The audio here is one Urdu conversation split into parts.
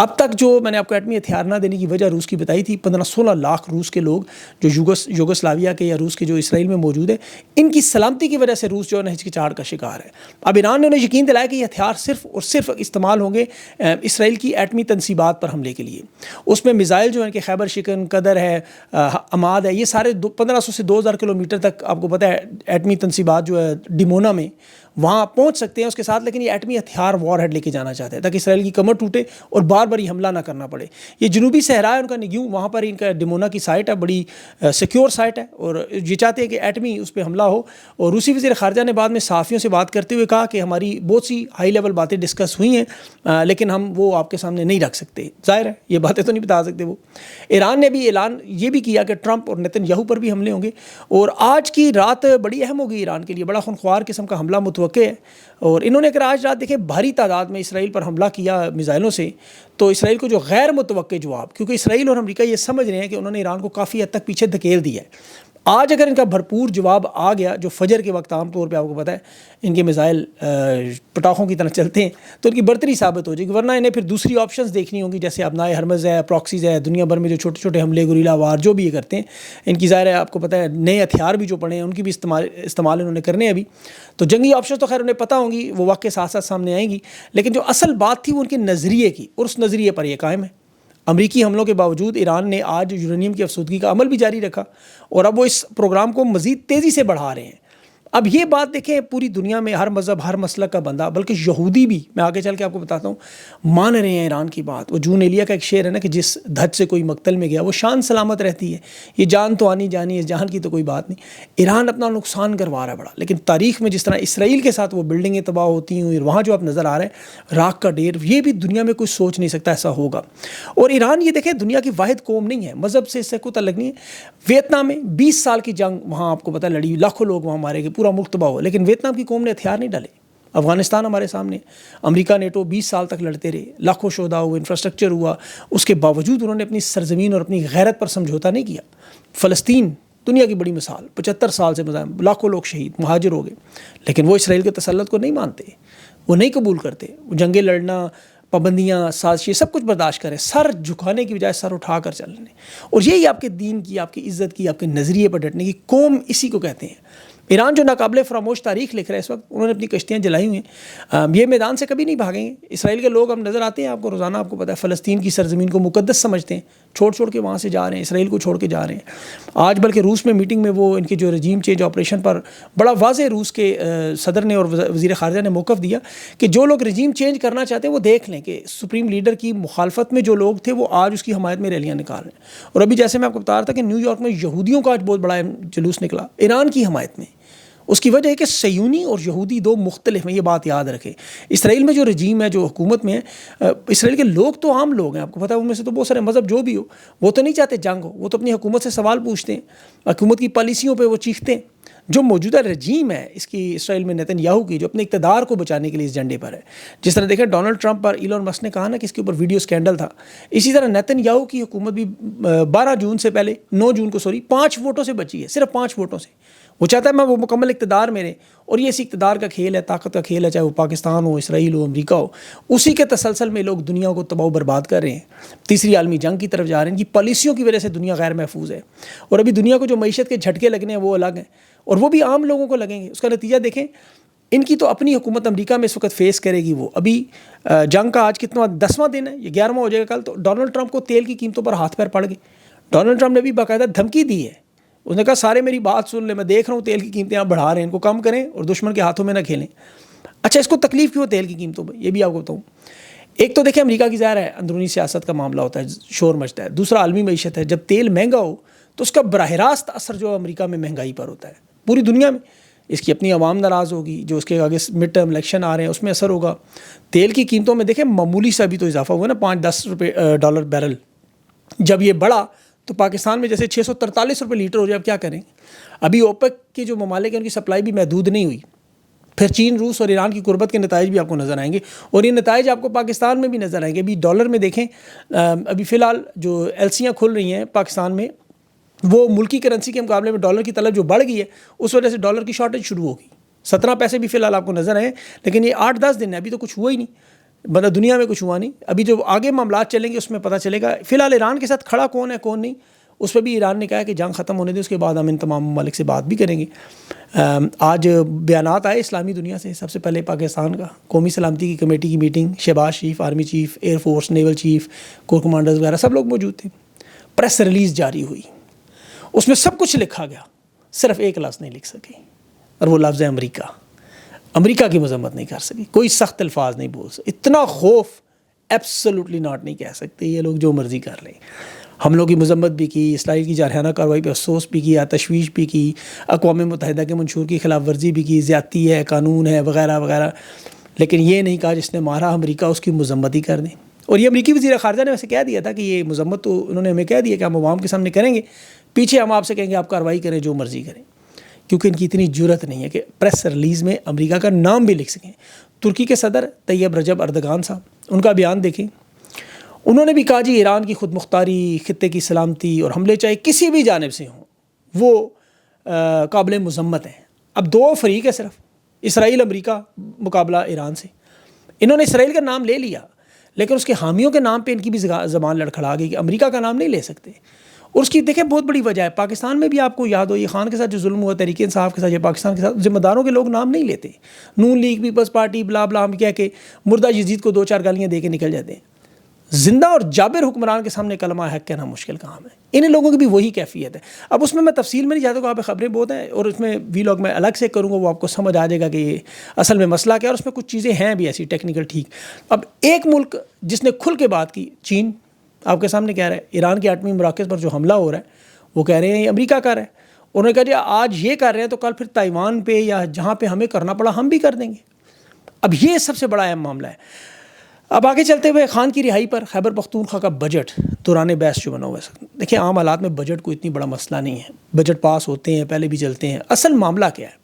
اب تک جو میں نے آپ کو ایٹمی ہتھیار نہ دینے کی وجہ روس کی بتائی تھی، 15-16 لاکھ روس کے لوگ جو یوگوسلاویا کے یا روس کے جو اسرائیل میں موجود ہیں، ان کی سلامتی کی وجہ سے روس جو ہے ہچکچاہٹ کا شکار ہے۔ اب ایران نے انہیں یقین دلایا کہ یہ ہتھیار صرف اور صرف استعمال ہوں گے اسرائیل کی ایٹمی تنصیبات پر حملے کے لیے۔ اس میں میزائل جو ہیں کہ خیبر شکن، قدر ہے، عماد ہے، یہ سارے 1500 سے 2000 کلومیٹر تک آپ کو پتہ ہے ایٹمی تنصیبات جو ہے ڈیمونا میں وہاں پہنچ سکتے ہیں اس کے ساتھ، لیکن یہ ایٹمی ہتھیار وار ہیڈ لے کے جانا چاہتے ہیں تاکہ اسرائیل کی کمر ٹوٹے اور بار بار یہ حملہ نہ کرنا پڑے۔ یہ جنوبی صحرا ہے ان کا نگیوں، وہاں پر ان کا ڈیمونا کی سائٹ ہے، بڑی سیکیور سائٹ ہے، اور یہ چاہتے ہیں کہ ایٹمی اس پہ حملہ ہو۔ اور روسی وزیر خارجہ نے بعد میں صحافیوں سے بات کرتے ہوئے کہا کہ ہماری بہت سی ہائی لیول باتیں ڈسکس ہوئی ہیں، لیکن ہم وہ آپ کے سامنے نہیں رکھ سکتے۔ ظاہر ہے یہ باتیں تو نہیں بتا سکتے وہ۔ ایران نے بھی اعلان یہ بھی کیا کہ ٹرمپ اور نیتن یاہو پر بھی حملے ہوں گے، اور آج کی رات بڑی اہم ہوگی ایران کے لیے، بڑا خونخوار قسم کا حملہ متوقع ہے۔ اور انہوں نے اگر آج رات دیکھیں بھاری تعداد میں اسرائیل پر حملہ کیا میزائلوں سے، تو اسرائیل کو جو غیر متوقع جواب، کیونکہ اسرائیل اور امریکہ یہ سمجھ رہے ہیں کہ انہوں نے ایران کو کافی حد تک پیچھے دھکیل دیا ہے، آج اگر ان کا بھرپور جواب آ گیا، جو فجر کے وقت عام طور پہ آپ کو پتہ ہے ان کے میزائل پٹاخوں کی طرح چلتے ہیں، تو ان کی برتری ثابت ہو جائے گی، ورنہ انہیں پھر دوسری آپشنز دیکھنی ہوں گی، جیسے ابنائے ہرمز ہے، پراکسیز ہے، دنیا بھر میں جو چھوٹے چھوٹے حملے گوریلا وار جو بھی یہ کرتے ہیں، ان کی ظاہر ہے آپ کو پتہ ہے نئے ہتھیار بھی جو پڑے ہیں ان کی بھی استعمال انہوں نے کرنے ہیں ابھی، تو جنگی آپشنز تو خیر انہیں پتہ ہوں گی، وہ وقت کے ساتھ ساتھ سامنے آئیں گی، لیکن جو اصل بات تھی وہ ان کے نظریے کی، اور اس نظریے پر یہ قائم ہے۔ امریکی حملوں کے باوجود ایران نے آج یورینیم کی افسودگی کا عمل بھی جاری رکھا، اور اب وہ اس پروگرام کو مزید تیزی سے بڑھا رہے ہیں۔ اب یہ بات دیکھیں پوری دنیا میں ہر مذہب، ہر مسلک کا بندہ، بلکہ یہودی بھی، میں آگے چل کے آپ کو بتاتا ہوں، مان رہے ہیں ایران کی بات۔ وہ جون ایلیا کا ایک شعر ہے نا کہ جس دھج سے کوئی مقتل میں گیا وہ شان سلامت رہتی ہے، یہ جان تو آنی جانی ہے، جان کی تو کوئی بات نہیں۔ ایران اپنا نقصان کروا رہا ہے بڑا، لیکن تاریخ میں جس طرح اسرائیل کے ساتھ وہ بلڈنگیں تباہ ہوتی ہیں، وہاں جو آپ نظر آ رہے ہیں راکھ کا ڈھیر، یہ بھی دنیا میں کوئی سوچ نہیں سکتا ایسا ہوگا۔ اور ایران یہ دیکھیں دنیا کی واحد قوم نہیں ہے، مذہب سے اس سے کوئی تعلق نہیں ہے۔ ویتنام میں 20 سال کی جنگ وہاں آپ کو پتہ لڑی، لاکھوں لوگ وہاں مارے گئے، پورا ملک تباہ ہوا، لیکن ویتنام کی قوم نے ہتھیار نہیں ڈالے۔ افغانستان ہمارے سامنے، امریکہ نیٹو 20 سال تک لڑتے رہے، لاکھوں شہداء ہوئے، انفراسٹرکچر ہوا، اس کے باوجود انہوں نے اپنی سرزمین اور اپنی غیرت پر سمجھوتا نہیں کیا۔ فلسطین دنیا کی بڑی مثال، 75 سال سے مزاحم، لاکھوں لوگ شہید، مہاجر ہو گئے، لیکن وہ اسرائیل کے تسلط کو نہیں مانتے، وہ نہیں قبول کرتے، وہ جنگیں لڑنا، پابندیاں، سازشیں، سب کچھ برداشت کریں، سر جھکانے کی بجائے سر اٹھا کر چلنے۔ اور یہی آپ کے دین کی، آپ کی عزت کی، آپ کے نظریے پر ڈٹنے کی قوم اسی کو کہتے ہیں۔ ایران جو ناقابل فراموش تاریخ لکھ رہا ہے اس وقت، انہوں نے اپنی کشتیاں جلائی ہوئی ہیں، یہ میدان سے کبھی نہیں بھاگیں گے۔ اسرائیل کے لوگ ہم نظر آتے ہیں آپ کو روزانہ، آپ کو پتہ ہے فلسطین کی سرزمین کو مقدس سمجھتے ہیں، چھوڑ کے وہاں سے جا رہے ہیں، اسرائیل کو چھوڑ کے جا رہے ہیں۔ آج بلکہ روس میں میٹنگ میں وہ ان کے جو رجیم چینج آپریشن پر بڑا واضح روس کے صدر نے اور وزیر خارجہ نے موقف دیا کہ جو لوگ رجیم چینج کرنا چاہتے ہیں وہ دیکھ لیں کہ سپریم لیڈر کی مخالفت میں جو لوگ تھے وہ آج اس کی حمایت میں ریلیاں نکال رہے ہیں۔ اور ابھی جیسے میں آپ کو بتا رہا تھا کہ نیو یارک میں یہودیوں کا آج بہت بڑا جلوس نکلا ایران کی حمایت میں۔ اس کی وجہ ہے کہ صہیونی اور یہودی دو مختلف ہیں، یہ بات یاد رکھیں۔ اسرائیل میں جو رجیم ہے، جو حکومت میں ہے، اسرائیل کے لوگ تو عام لوگ ہیں، آپ کو پتہ ہے ان میں سے تو بہت سارے مذہب جو بھی ہو، وہ تو نہیں چاہتے جنگ ہو، وہ تو اپنی حکومت سے سوال پوچھتے ہیں، حکومت کی پالیسیوں پہ وہ چیختے ہیں۔ جو موجودہ رجیم ہے اس کی اسرائیل میں نیتن یاہو کی، جو اپنے اقتدار کو بچانے کے لیے اس جھنڈے پر ہے، جس طرح دیکھیں ڈونلڈ ٹرمپ پر ایلون مسک نے کہا نا کہ اس کے اوپر ویڈیو سکینڈل تھا، اسی طرح نیتن یاہو کی حکومت بھی 12 جون سے پہلے 9 جون کو 5 ووٹوں سے بچی ہے، صرف 5 ووٹوں سے۔ وہ چاہتا ہے میں وہ مکمل اقتدار میرے، اور یہ اسی اقتدار کا کھیل ہے، طاقت کا کھیل ہے، چاہے وہ پاکستان ہو، اسرائیل ہو، امریکہ ہو، اسی کے تسلسل میں لوگ دنیا کو تباہ و برباد کر رہے ہیں، تیسری عالمی جنگ کی طرف جا رہے ہیں۔ ان کی پالیسیوں کی وجہ سے دنیا غیر محفوظ ہے، اور ابھی دنیا کو جو معیشت کے جھٹکے لگنے ہیں وہ الگ ہیں، اور وہ بھی عام لوگوں کو لگیں گے۔ اس کا نتیجہ دیکھیں، ان کی تو اپنی حکومت امریکہ میں اس وقت فیس کرے گی۔ وہ ابھی جنگ کا آج کتنا 10واں دن ہے، یہ 11واں ہو جائے گا کل، تو ڈونلڈ ٹرمپ کو تیل کی قیمتوں پر ہاتھ پیر پڑ گئے۔ ڈونلڈ ٹرمپ نے بھی باقاعدہ دھمکی دی ہے، اس نے کہا سارے میری بات سن لیں، میں دیکھ رہا ہوں تیل کی قیمتیں آپ بڑھا رہے ہیں، ان کو کم کریں اور دشمن کے ہاتھوں میں نہ کھیلیں۔ اچھا، اس کو تکلیف کیوں تیل کی قیمتوں پہ، یہ بھی آپ کو بتاؤں۔ ایک تو دیکھیں امریکہ کی ظاہر ہے اندرونی سیاست کا معاملہ ہوتا ہے، شور مچتا ہے۔ دوسرا عالمی معیشت ہے، جب تیل مہنگا ہو تو اس کا براہ راست اثر جو امریکہ میں مہنگائی پر ہوتا ہے، پوری دنیا میں اس کی اپنی عوام ناراض ہوگی، جو اس کے آگے مڈ ٹرم الیکشن آ رہے ہیں اس میں اثر ہوگا۔ تیل کی قیمتوں میں دیکھیں معمولی سا بھی تو اضافہ ہوا نا، $5-10 بیرل، جب یہ بڑھا تو پاکستان میں جیسے 643 روپے لیٹر ہو جائے، اب کیا کریں؟ ابھی اوپیک کے جو ممالک ہیں ان کی سپلائی بھی محدود نہیں ہوئی، پھر چین، روس اور ایران کی قربت کے نتائج بھی آپ کو نظر آئیں گے، اور یہ نتائج آپ کو پاکستان میں بھی نظر آئیں گے۔ ابھی ڈالر میں دیکھیں، ابھی فی الحال جو ایلسیاں کھل رہی ہیں پاکستان میں، وہ ملکی کرنسی کے مقابلے میں ڈالر کی طلب جو بڑھ گئی ہے، اس وجہ سے ڈالر کی شارٹیج شروع ہوگی۔ 17 پیسے بھی فی الحال آپ کو نظر آئے، لیکن یہ 8-10 دن ہے، ابھی تو کچھ ہوا ہی نہیں۔ مطلب دنیا میں کچھ ہوا نہیں. ابھی جو آگے معاملات چلیں گے اس میں پتہ چلے گا. فی الحال ایران کے ساتھ کھڑا کون ہے کون نہیں, اس پہ بھی ایران نے کہا کہ جنگ ختم ہونے دیں, اس کے بعد ہم ان تمام ممالک سے بات بھی کریں گے. آج بیانات آئے اسلامی دنیا سے. سب سے پہلے پاکستان کا قومی سلامتی کی کمیٹی کی meeting, Shehbaz Sharif army chief, air force naval chief, corps commanders وغیرہ سب لوگ موجود تھے. پریس ریلیز جاری ہوئی, اس میں سب کچھ لکھا گیا, صرف ایک لفظ نہیں لکھ سکے, اور وہ لفظ ہے امریکہ. امریکہ کی مذمت نہیں کر سکی, کوئی سخت الفاظ نہیں بول سکے. اتنا خوف ایبسولوٹلی ناٹ نہیں کہہ سکتے, یہ لوگ جو مرضی کر لیں. حملوں کی مذمت بھی کی, اسرائیل کی جارحانہ کارروائی پہ افسوس بھی کیا, تشویش بھی کی, اقوام متحدہ کے منشور کی خلاف ورزی بھی کی, زیادتی ہے, قانون ہے وغیرہ وغیرہ. لیکن یہ نہیں کہا جس نے مارا امریکہ اس کی مذمت ہی کر دیں. اور یہ امریکی وزیر خارجہ نے ویسے کہہ دیا تھا کہ یہ مذمت تو انہوں نے ہمیں کہہ دیا کہ ہم عوام کے سامنے کریں گے, پیچھے ہم آپ سے کہیں گے آپ کارروائی کریں جو مرضی کریں. کیونکہ ان کی اتنی جرت نہیں ہے کہ پریس ریلیز میں امریکہ کا نام بھی لکھ سکیں. ترکی کے صدر طیب رجب اردگان صاحب, ان کا بیان دیکھیں. انہوں نے بھی کہا جی ایران کی خود مختاری, خطے کی سلامتی اور حملے چاہے کسی بھی جانب سے ہوں وہ قابل مذمت ہیں. اب دو فریق ہے صرف, اسرائیل امریکہ مقابلہ ایران سے. انہوں نے اسرائیل کا نام لے لیا, لیکن اس کے حامیوں کے نام پہ ان کی بھی زبان لڑکھڑا گئی کہ امریکہ کا نام نہیں لے سکتے. اور اس کی دیکھیں بہت بڑی وجہ ہے, پاکستان میں بھی آپ کو یاد ہو یہ خان کے ساتھ جو ظلم ہوا, تحریک انصاف کے ساتھ, یہ پاکستان کے ساتھ ذمہ داروں کے لوگ نام نہیں لیتے. نون لیگ, پیپلز پارٹی, بلا بلا ہم کہہ کے مردہ یزید کو 2-4 گالیاں دے کے نکل جاتے ہیں. زندہ اور جابر حکمران کے سامنے کلمہ حق کہنا مشکل کام ہے. ان لوگوں کی بھی وہی کیفیت ہے. اب اس میں تفصیل میں نہیں جاتا, وہاں پہ خبریں بہت ہیں, اور اس میں وی لاگ میں الگ سے کروں گا, وہ آپ کو سمجھ آ جائے گا کہ یہ اصل میں مسئلہ کیا ہے, اور اس میں کچھ چیزیں ہیں بھی ایسی ٹیکنیکل. ٹھیک, اب ایک ملک جس نے کھل کے بات کی, چین, آپ کے سامنے کہہ رہا ہے ایران کے ایٹمی مراکز پر جو حملہ ہو رہا ہے وہ کہہ رہے ہیں یہ امریکہ کر رہا ہے. انہوں نے کہا جی آج یہ کر رہے ہیں تو کل پھر تائیوان پہ یا جہاں پہ ہمیں کرنا پڑا ہم بھی کر دیں گے. اب یہ سب سے بڑا اہم معاملہ ہے. اب آگے چلتے ہوئے خان کی رہائی پر خیبر پختونخوا کا بجٹ دوران بحث جو بنا ہوا ہے. دیکھیں عام حالات میں بجٹ کو اتنی بڑا مسئلہ نہیں ہے, بجٹ پاس ہوتے ہیں, پہلے بھی چلتے ہیں. اصل معاملہ کیا ہے,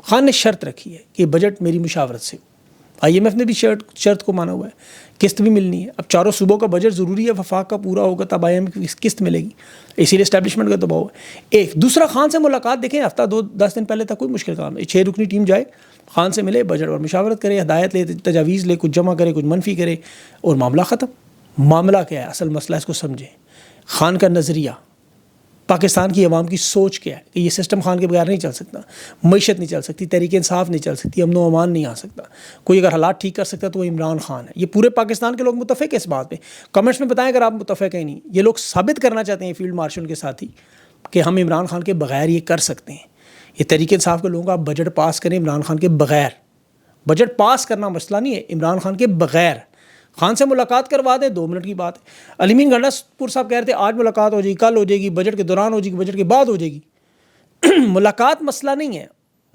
خان نے شرط رکھی ہے کہ بجٹ میری مشاورت سے ہو. آئی ایم ایف نے بھی شرط کو مانا ہوا ہے, قسط بھی ملنی ہے. اب چاروں صوبوں کا بجٹ ضروری ہے, وفاق کا پورا ہوگا تب آئی ایم ایف کی قسط ملے گی, اسی لیے اسٹیبلشمنٹ کا دباؤ ہے. ایک دوسرا, خان سے ملاقات دیکھیں ہفتہ 10 دن پہلے تک کوئی مشکل کام ہے. 6 رکنی ٹیم جائے, خان سے ملے, بجٹ اور مشاورت کرے, ہدایت لے, تجاویز لے, کچھ جمع کرے, کچھ منفی کرے, اور معاملہ ختم. معاملہ کیا ہے, اصل مسئلہ اس کو سمجھیں. خان کا نظریہ, پاکستان کی عوام کی سوچ کیا ہے کہ یہ سسٹم خان کے بغیر نہیں چل سکتا. معیشت نہیں چل سکتی, تحریک انصاف نہیں چل سکتی, امن و امان نہیں آ سکتا. کوئی اگر حالات ٹھیک کر سکتا ہے تو وہ عمران خان ہے. یہ پورے پاکستان کے لوگ متفق ہیں اس بات پہ. کمنٹس میں بتائیں اگر آپ متفق ہیں. نہیں, یہ لوگ ثابت کرنا چاہتے ہیں فیلڈ مارشل کے ساتھ ہی کہ ہم عمران خان کے بغیر یہ کر سکتے ہیں. یہ تحریک انصاف کے لوگوں کا آپ بجٹ پاس کریں عمران خان کے بغیر. بجٹ پاس کرنا مسئلہ نہیں ہے, عمران خان کے بغیر. خان سے ملاقات کروا دیں, 2 منٹ کی بات ہے. علی مین گنڈا پور صاحب کہہ رہے تھے آج ملاقات ہو جائے گی, کل ہو جائے گی, بجٹ کے دوران ہو جائے گی, بجٹ کے بعد ہو جائے گی. ملاقات مسئلہ نہیں ہے,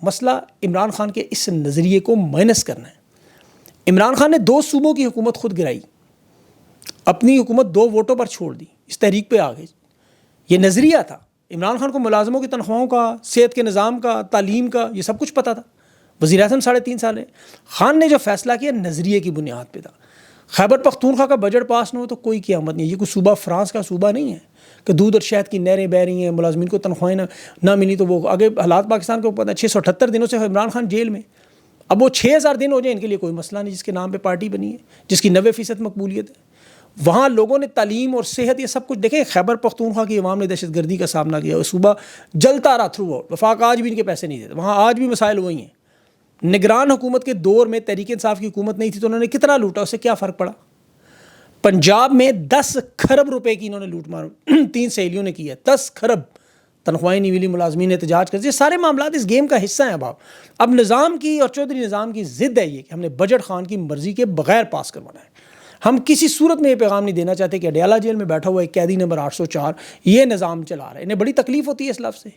مسئلہ عمران خان کے اس نظریے کو مائنس کرنا ہے. عمران خان نے 2 صوبوں کی حکومت خود گرائی, اپنی حکومت 2 ووٹوں پر چھوڑ دی, اس تحریک پہ آ گئے. یہ نظریہ تھا. عمران خان کو ملازموں کی تنخواہوں کا, صحت کے نظام کا, تعلیم کا, یہ سب کچھ پتہ تھا. وزیر اعظم 3.5 سال ہے. خان نے جو فیصلہ کیا نظریے کی بنیاد پہ تھا. خیبر پختونخوا کا بجٹ پاس نہ ہو تو کوئی قیامت نہیں. یہ کوئی صوبہ فرانس کا صوبہ نہیں ہے کہ دودھ اور شہد کی نہریں بہہ رہی ہیں, ملازمین کو تنخواہیں نہ ملی تو وہ آگے حالات پاکستان کو پتہ ہے. 678 دنوں سے عمران خان جیل میں. اب وہ 6000 دن ہو جائیں ان کے لیے کوئی مسئلہ نہیں, جس کے نام پہ پارٹی بنی ہے, جس کی 90% مقبولیت ہے. وہاں لوگوں نے تعلیم اور صحت یہ سب کچھ دیکھیں. خیبر پختونخوا کی عوام نے دہشت گردی کا سامنا کیا, وہ صوبہ جلتا رہا تھرو آؤٹ. وفاق آج بھی ان کے پیسے نہیں دیتے, وہاں آج بھی مسائل وہی ہیں. نگران حکومت کے دور میں تحریک انصاف کی حکومت نہیں تھی تو انہوں نے کتنا لوٹا, اس سے کیا فرق پڑا. پنجاب میں 10 کھرب روپے کی انہوں نے لوٹ مار 3 سہیلیوں نے کی ہے. 10 کھرب تنخواہیں نہیں ملی, ملازمین احتجاج کر. یہ سارے معاملات اس گیم کا حصہ ہیں. اب نظام کی اور چودھری نظام کی ضد ہے یہ کہ ہم نے بجٹ خان کی مرضی کے بغیر پاس کروانا ہے. ہم کسی صورت میں یہ پیغام نہیں دینا چاہتے کہ اڈیالہ جیل میں بیٹھا ہوا ایک قیدی نمبر 804 یہ نظام چلا رہا ہے. انہیں بڑی تکلیف ہوتی ہے اس لفظ سے,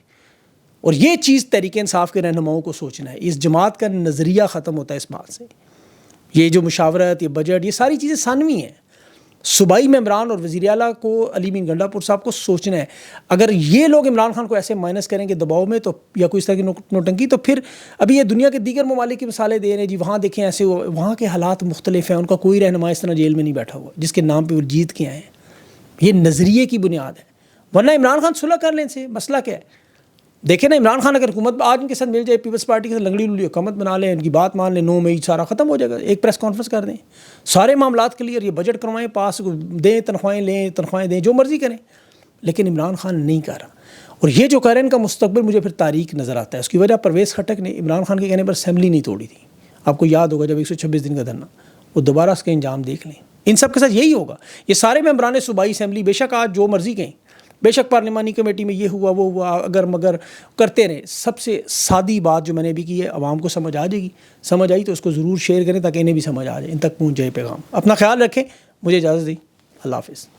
اور یہ چیز تحریک انصاف کے رہنماؤں کو سوچنا ہے. اس جماعت کا نظریہ ختم ہوتا ہے اس بات سے. یہ جو مشاورت, یہ بجٹ, یہ ساری چیزیں ثانوی ہیں. صوبائی ممبران اور وزیر اعلیٰ کو, علی مین گنڈا پور صاحب کو سوچنا ہے. اگر یہ لوگ عمران خان کو ایسے مائنس کریں گے دباؤ میں تو, یا کوئی اس طرح کی نوٹنکی, تو پھر ابھی یہ دنیا کے دیگر ممالک کی مثالیں دے رہے ہیں. جی وہاں دیکھیں ایسے ہو, وہاں کے حالات مختلف ہیں. ان کا کوئی رہنما اس طرح جیل میں نہیں بیٹھا ہوا جس کے نام پہ وہ جیت کے آئے ہیں. یہ نظریے کی بنیاد ہے. ورنہ عمران خان صلح کر لیں سے, مسئلہ کیا ہے. دیکھیں نا، عمران خان اگر حکومت آج ان کے ساتھ مل جائے، پیپلز پارٹی کے ساتھ لنگڑی لولی حکومت بنا لیں، ان کی بات مان لیں، 9 مئی سارا ختم ہو جائے گا، ایک پریس کانفرنس کر دیں، سارے معاملات کلیئر، یہ بجٹ کروائیں پاس، دیں تنخواہیں، لیں تنخواہیں دیں، جو مرضی کریں. لیکن عمران خان نہیں کر رہا. اور یہ جو کہہ رہے ہیں ان کا مستقبل مجھے پھر تاریک نظر آتا ہے. اس کی وجہ پرویز خٹک نے عمران خان کے کہنے پر اسمبلی نہیں توڑی تھی. آپ کو یاد ہوگا جب 126 دن کا دھرنا، وہ دوبارہ اس کے انجام دیکھ لیں. ان سب کے ساتھ یہی ہوگا. یہ سارے ممبران صوبائی اسمبلی بے شک آج جو مرضی کہیں، بے شک پارلیمانی کمیٹی میں یہ ہوا وہ ہوا، اگر مگر کرتے رہے. سب سے سادی بات جو میں نے ابھی کی ہے، عوام کو سمجھ آ جائے گی. سمجھ آئی تو اس کو ضرور شیئر کریں تاکہ انہیں بھی سمجھ آ جائے، ان تک پہنچ جائے پیغام. اپنا خیال رکھیں. مجھے اجازت دیں. اللہ حافظ.